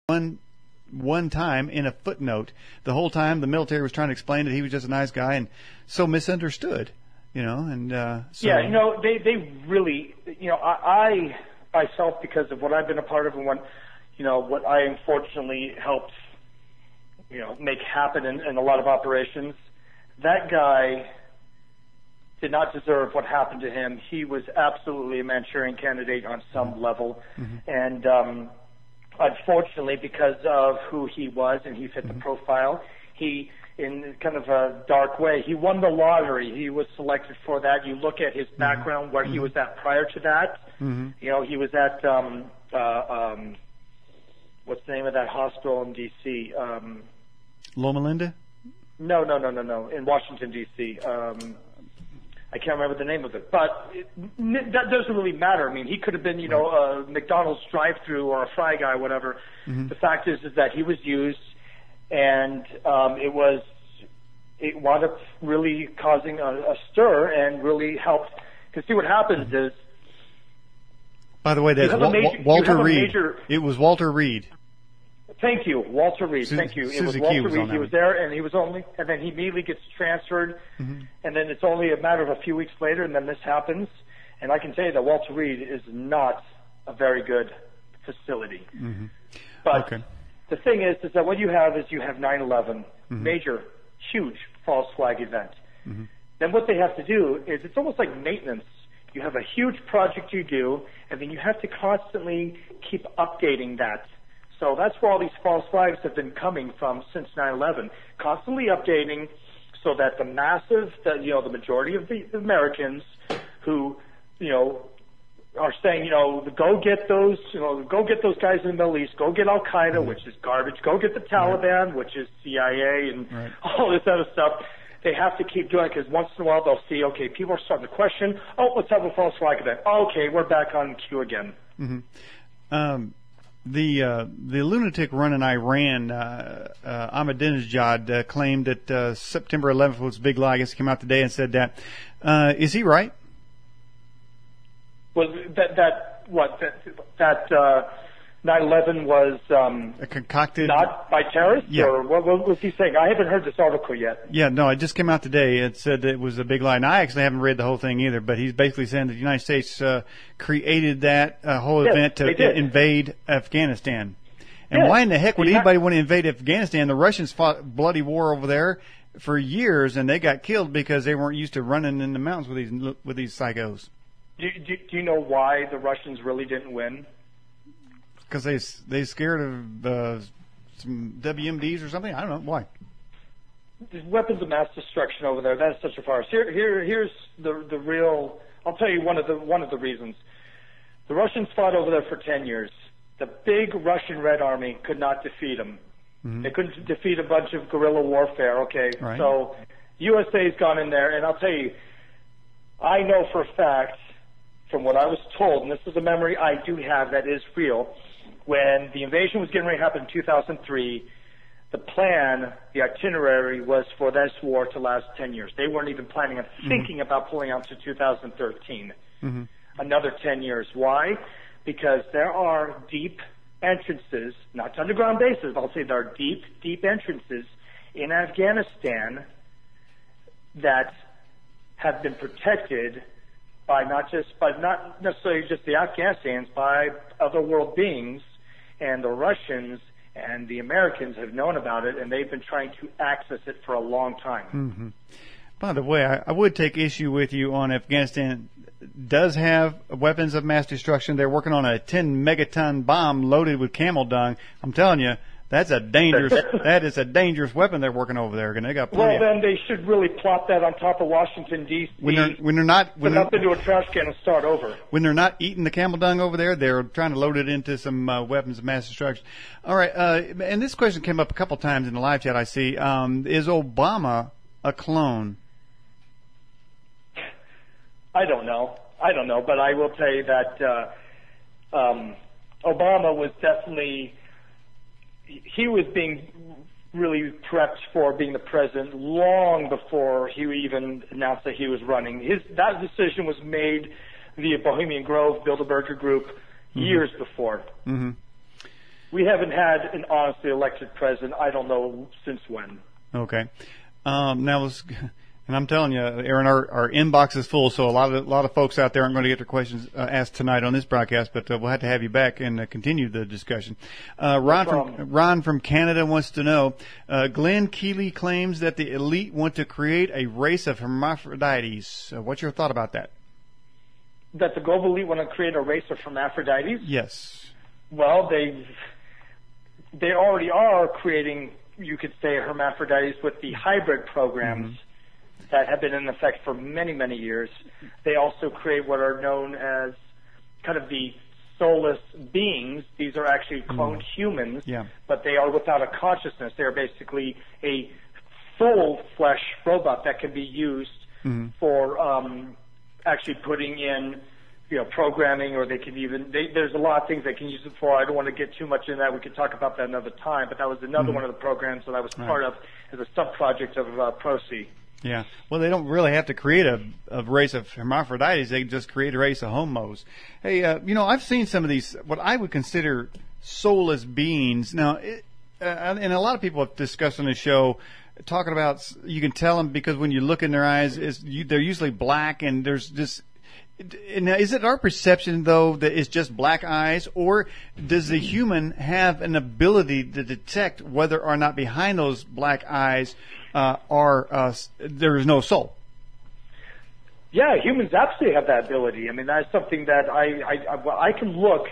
one time in a footnote. The whole time the military was trying to explain that he was just a nice guy and so misunderstood, and so. Yeah, they really, I myself, because of what I've been a part of and what I unfortunately helped, make happen in a lot of operations, that guy did not deserve what happened to him. He was absolutely a Manchurian candidate on some level. And unfortunately, because of who he was and he fit the profile, he, in kind of a dark way, he won the lottery. He was selected for that. You look at his background, where he was at prior to that. He was at, what's the name of that hospital in D.C.? Loma Linda? No. In Washington, D.C. I can't remember the name of it, but that doesn't really matter. I mean, he could have been, a McDonald's drive-through or a fry guy, whatever. The fact is that he was used, and it wound up really causing a stir and really helped. Because see, what happens is. By the way, that's Walter Reed. It was Walter Reed. Thank you, Walter Reed. Thank you. It was Walter Reed. He was there, and then he immediately gets transferred, and then it's only a matter of a few weeks later, and then this happens. And I can tell you that Walter Reed is not a very good facility. But the thing is that what you have is you have 9/11, major, huge false flag event. Then what they have to do is it's almost like maintenance. You have a huge project you do, and then you have to constantly keep updating that. So that's where all these false flags have been coming from since 9/11, constantly updating so that the majority of the Americans who, are saying, go get those guys in the Middle East, go get Al-Qaeda, which is garbage, go get the Taliban, which is CIA and all this other stuff. They have to keep doing it because once in a while they'll see, okay, people are starting to question, let's have a false flag event. Okay, we're back on cue again. The lunatic running Iran, Ahmadinejad, claimed that September 11th was a big lie. I guess he came out today and said that. Is he right? Was that 9/11 was concocted, not by terrorists? Yeah. Or what was he saying? I haven't heard this article yet. Yeah, no, it just came out today. It said that it was a big lie. And I actually haven't read the whole thing either, but he's basically saying that the United States created that whole event to invade Afghanistan. And why in the heck would anybody want to invade Afghanistan? The Russians fought a bloody war over there for years, and they got killed because they weren't used to running in the mountains with these psychos. Do you know why the Russians really didn't win? Because they scared of some WMDs or something. I don't know why. There's weapons of mass destruction over there. That's such a farce. Here's the real. I'll tell you one of the reasons. The Russians fought over there for 10 years. The big Russian Red Army could not defeat them. They couldn't defeat a bunch of guerrilla warfare. Okay, so USA's gone in there, and I'll tell you, I know for a fact, from what I was told, and this is a memory I do have that is real, when the invasion was getting ready to happen in 2003, the plan, the itinerary was for this war to last 10 years. They weren't even planning on thinking about pulling out to 2013. Another 10 years. Why? Because there are deep entrances, not to underground bases, but I'll say there are deep, deep entrances in Afghanistan that have been protected by not necessarily just the Afghanistans, by other world beings, and the Russians and the Americans have known about it, and they've been trying to access it for a long time. By the way, I would take issue with you on Afghanistan. Does have weapons of mass destruction. They're working on a 10 megaton bomb loaded with camel dung. I'm telling you, that is a dangerous weapon they're working over there. And they got plenty. Well, then they should really plop that on top of Washington D.C. When they're not up into a trash can and start over. When they're not eating the camel dung over there, they're trying to load it into some weapons of mass destruction. All right, and this question came up a couple times in the live chat. I see. Is Obama a clone? I don't know, but I will tell you that Obama was definitely. He was being really prepped for being the president long before he even announced that he was running. That decision was made via Bohemian Grove, Bilderberger Group, years before. We haven't had an honestly elected president, I don't know since when. Okay. Now, and I'm telling you, Aaron, our inbox is full, so a lot of folks out there aren't going to get their questions asked tonight on this broadcast, but we'll have to have you back and continue the discussion. Ron from Canada wants to know, Glenn Keeley claims that the elite want to create a race of hermaphrodites. What's your thought about that? That the global elite want to create a race of hermaphrodites? Yes. Well, they already are creating, you could say, hermaphrodites with the hybrid programs that have been in effect for many, many years. They also create what are known as kind of the soulless beings. These are actually cloned humans, but they are without a consciousness. They are basically a full flesh robot that can be used for actually putting in, programming, or they can even, there's a lot of things they can use it for. I don't want to get too much into that. We could talk about that another time, but that was another one of the programs that I was part of as a sub-project of PROSEA. Yeah. Well, they don't really have to create a race of hermaphrodites. They just create a race of homos. Hey, I've seen some of these, what I would consider soulless beings. Now, and a lot of people have discussed on the show, talking about, you can tell them because when you look in their eyes, they're usually black, and there's this. Now, is it our perception, though, that it's just black eyes, or does the human have an ability to detect whether or not behind those black eyes there is no soul? Yeah, humans absolutely have that ability. I mean, that's something that I can look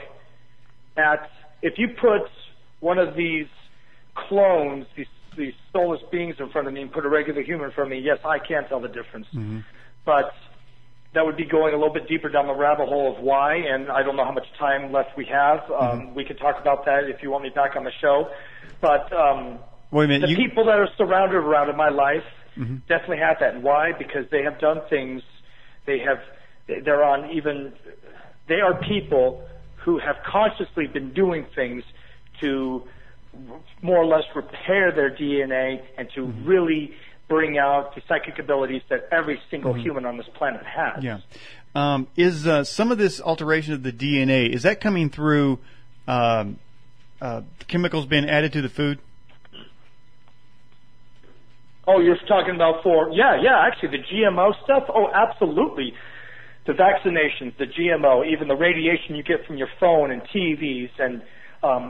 at. If you put one of these clones, these soulless beings in front of me, and put a regular human in front of me, yes, I can tell the difference. But that would be going a little bit deeper down the rabbit hole of why, and I don't know how much time left we have. We could talk about that if you want me back on the show. But wait a minute, the people that are surrounded around in my life definitely have that. And why? Because they have done things. They are people who have consciously been doing things to more or less repair their DNA and to really bring out the psychic abilities that every single human on this planet has. Yeah. Is some of this alteration of the DNA, is that coming through chemicals being added to the food? Oh, you're talking about actually the GMO stuff? Oh, absolutely. The vaccinations, the GMO, even the radiation you get from your phone and TVs and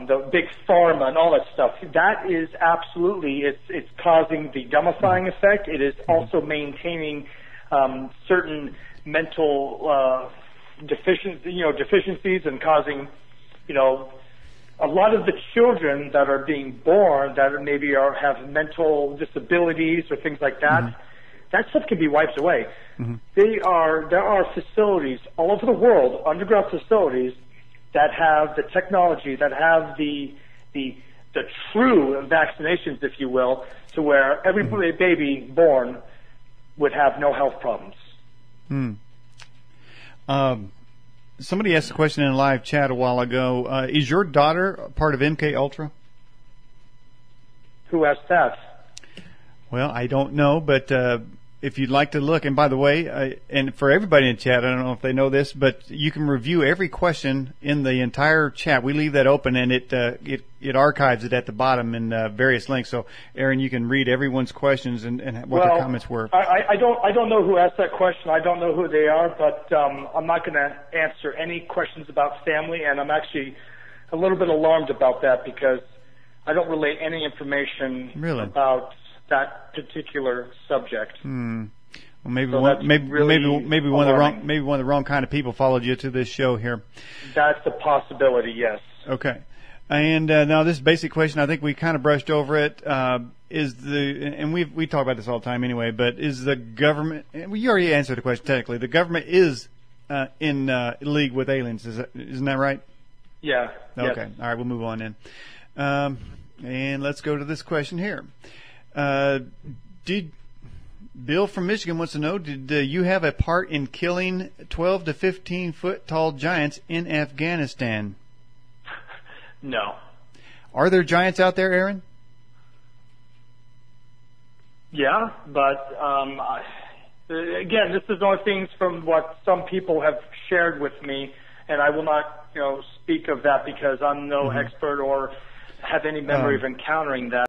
the big pharma and all that stuff, that is absolutely, it's causing the dumbifying effect. It is also maintaining certain mental deficiencies and causing, a lot of the children that are being born that maybe have mental disabilities or things like that, that stuff can be wiped away. There are facilities all over the world, underground facilities, that have the technology, that have the true vaccinations, if you will, to where every baby born would have no health problems. Somebody asked a question in a live chat a while ago. Is your daughter part of MK Ultra? Who asked that? Well, I don't know, but if you'd like to look, and by the way, and for everybody in chat, I don't know if they know this, but you can review every question in the entire chat. We leave that open, and it archives it at the bottom in various links. So, Aaron, you can read everyone's questions and what their comments were. I don't know who asked that question. I don't know who they are, but I'm not going to answer any questions about family, and I'm actually a little bit alarmed about that because I don't relay any information about that particular subject. Well, maybe one of the wrong kind of people followed you to this show here. That's a possibility, yes. Okay. And now this basic question, I think we kind of brushed over it. And we talk about this all the time anyway, but is the government? You already answered the question technically. The government is in league with aliens. Isn't that right? Yeah. Okay. Yes. All right. We'll move on then. And let's go to this question here. Bill from Michigan wants to know, did you have a part in killing 12 to 15 foot tall giants in Afghanistan? No. Are there giants out there, Aaron? Yeah, but again, this is all things from what some people have shared with me, and I will not speak of that because I'm no expert or have any memory of encountering that.